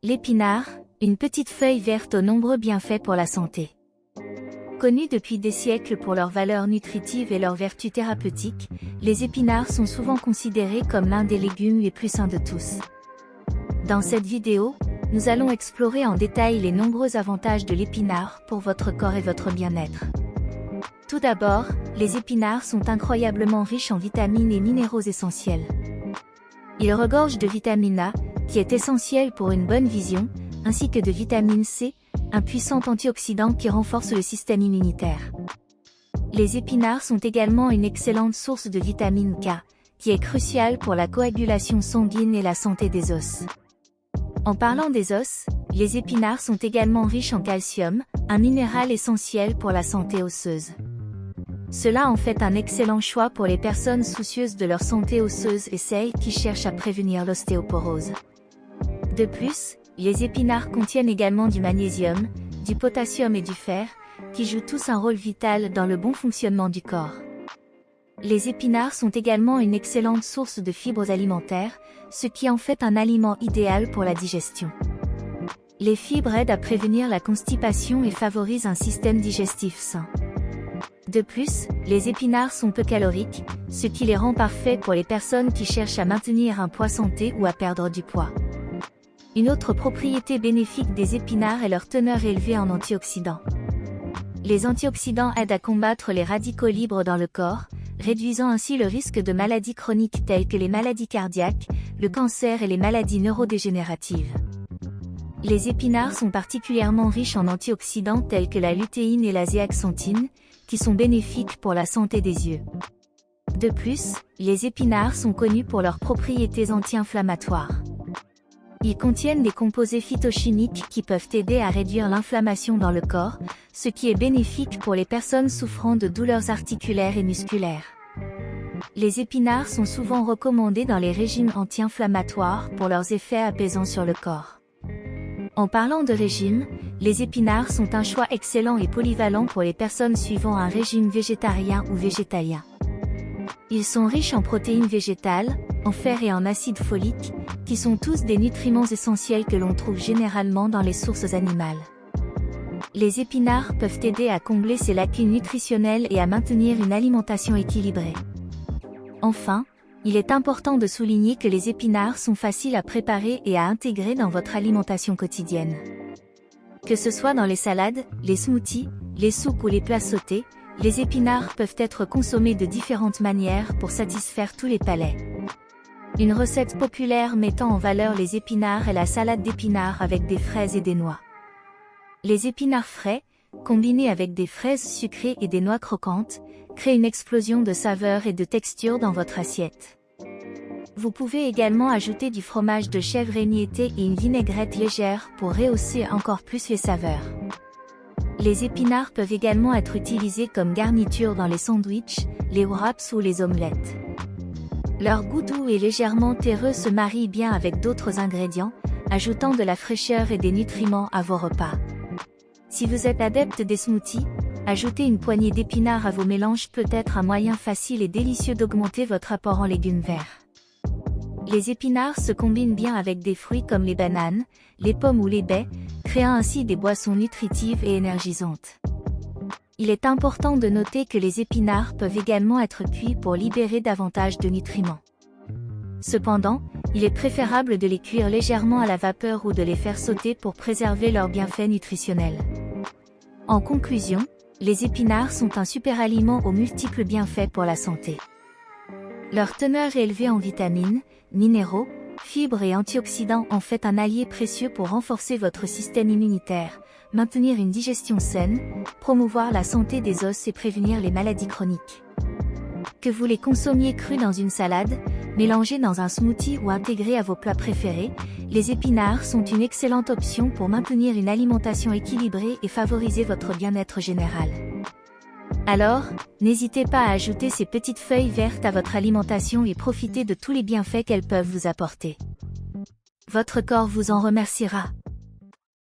L'épinard, une petite feuille verte aux nombreux bienfaits pour la santé. Connus depuis des siècles pour leurs valeurs nutritives et leurs vertus thérapeutiques, les épinards sont souvent considérés comme l'un des légumes les plus sains de tous. Dans cette vidéo, nous allons explorer en détail les nombreux avantages de l'épinard pour votre corps et votre bien-être. Tout d'abord, les épinards sont incroyablement riches en vitamines et minéraux essentiels. Ils regorgent de vitamine A, qui est essentielle pour une bonne vision, ainsi que de vitamine C, un puissant antioxydant qui renforce le système immunitaire. Les épinards sont également une excellente source de vitamine K, qui est cruciale pour la coagulation sanguine et la santé des os. En parlant des os, les épinards sont également riches en calcium, un minéral essentiel pour la santé osseuse. Cela en fait un excellent choix pour les personnes soucieuses de leur santé osseuse et celles qui cherchent à prévenir l'ostéoporose. De plus, les épinards contiennent également du magnésium, du potassium et du fer, qui jouent tous un rôle vital dans le bon fonctionnement du corps. Les épinards sont également une excellente source de fibres alimentaires, ce qui en fait un aliment idéal pour la digestion. Les fibres aident à prévenir la constipation et favorisent un système digestif sain. De plus, les épinards sont peu caloriques, ce qui les rend parfaits pour les personnes qui cherchent à maintenir un poids santé ou à perdre du poids. Une autre propriété bénéfique des épinards est leur teneur élevée en antioxydants. Les antioxydants aident à combattre les radicaux libres dans le corps, réduisant ainsi le risque de maladies chroniques telles que les maladies cardiaques, le cancer et les maladies neurodégénératives. Les épinards sont particulièrement riches en antioxydants tels que la lutéine et la zéaxanthine, qui sont bénéfiques pour la santé des yeux. De plus, les épinards sont connus pour leurs propriétés anti-inflammatoires. Ils contiennent des composés phytochimiques qui peuvent aider à réduire l'inflammation dans le corps, ce qui est bénéfique pour les personnes souffrant de douleurs articulaires et musculaires. Les épinards sont souvent recommandés dans les régimes anti-inflammatoires pour leurs effets apaisants sur le corps. En parlant de régime, les épinards sont un choix excellent et polyvalent pour les personnes suivant un régime végétarien ou végétalien. Ils sont riches en protéines végétales, en fer et en acide folique, qui sont tous des nutriments essentiels que l'on trouve généralement dans les sources animales. Les épinards peuvent aider à combler ces lacunes nutritionnelles et à maintenir une alimentation équilibrée. Enfin, il est important de souligner que les épinards sont faciles à préparer et à intégrer dans votre alimentation quotidienne. Que ce soit dans les salades, les smoothies, les soupes ou les plats sautés, les épinards peuvent être consommés de différentes manières pour satisfaire tous les palais. Une recette populaire mettant en valeur les épinards est la salade d'épinards avec des fraises et des noix. Les épinards frais, combinés avec des fraises sucrées et des noix croquantes, créent une explosion de saveurs et de textures dans votre assiette. Vous pouvez également ajouter du fromage de chèvre émietté et une vinaigrette légère pour rehausser encore plus les saveurs. Les épinards peuvent également être utilisés comme garniture dans les sandwichs, les wraps ou les omelettes. Leur goût doux et légèrement terreux se marie bien avec d'autres ingrédients, ajoutant de la fraîcheur et des nutriments à vos repas. Si vous êtes adepte des smoothies, ajouter une poignée d'épinards à vos mélanges peut être un moyen facile et délicieux d'augmenter votre apport en légumes verts. Les épinards se combinent bien avec des fruits comme les bananes, les pommes ou les baies, créant ainsi des boissons nutritives et énergisantes. Il est important de noter que les épinards peuvent également être cuits pour libérer davantage de nutriments. Cependant, il est préférable de les cuire légèrement à la vapeur ou de les faire sauter pour préserver leurs bienfaits nutritionnels. En conclusion, les épinards sont un super aliment aux multiples bienfaits pour la santé. Leur teneur élevée en vitamines, minéraux, fibres et antioxydants en fait un allié précieux pour renforcer votre système immunitaire, maintenir une digestion saine, promouvoir la santé des os et prévenir les maladies chroniques. Que vous les consommiez crus dans une salade, mélangés dans un smoothie ou intégrés à vos plats préférés, les épinards sont une excellente option pour maintenir une alimentation équilibrée et favoriser votre bien-être général. Alors, n'hésitez pas à ajouter ces petites feuilles vertes à votre alimentation et profitez de tous les bienfaits qu'elles peuvent vous apporter. Votre corps vous en remerciera.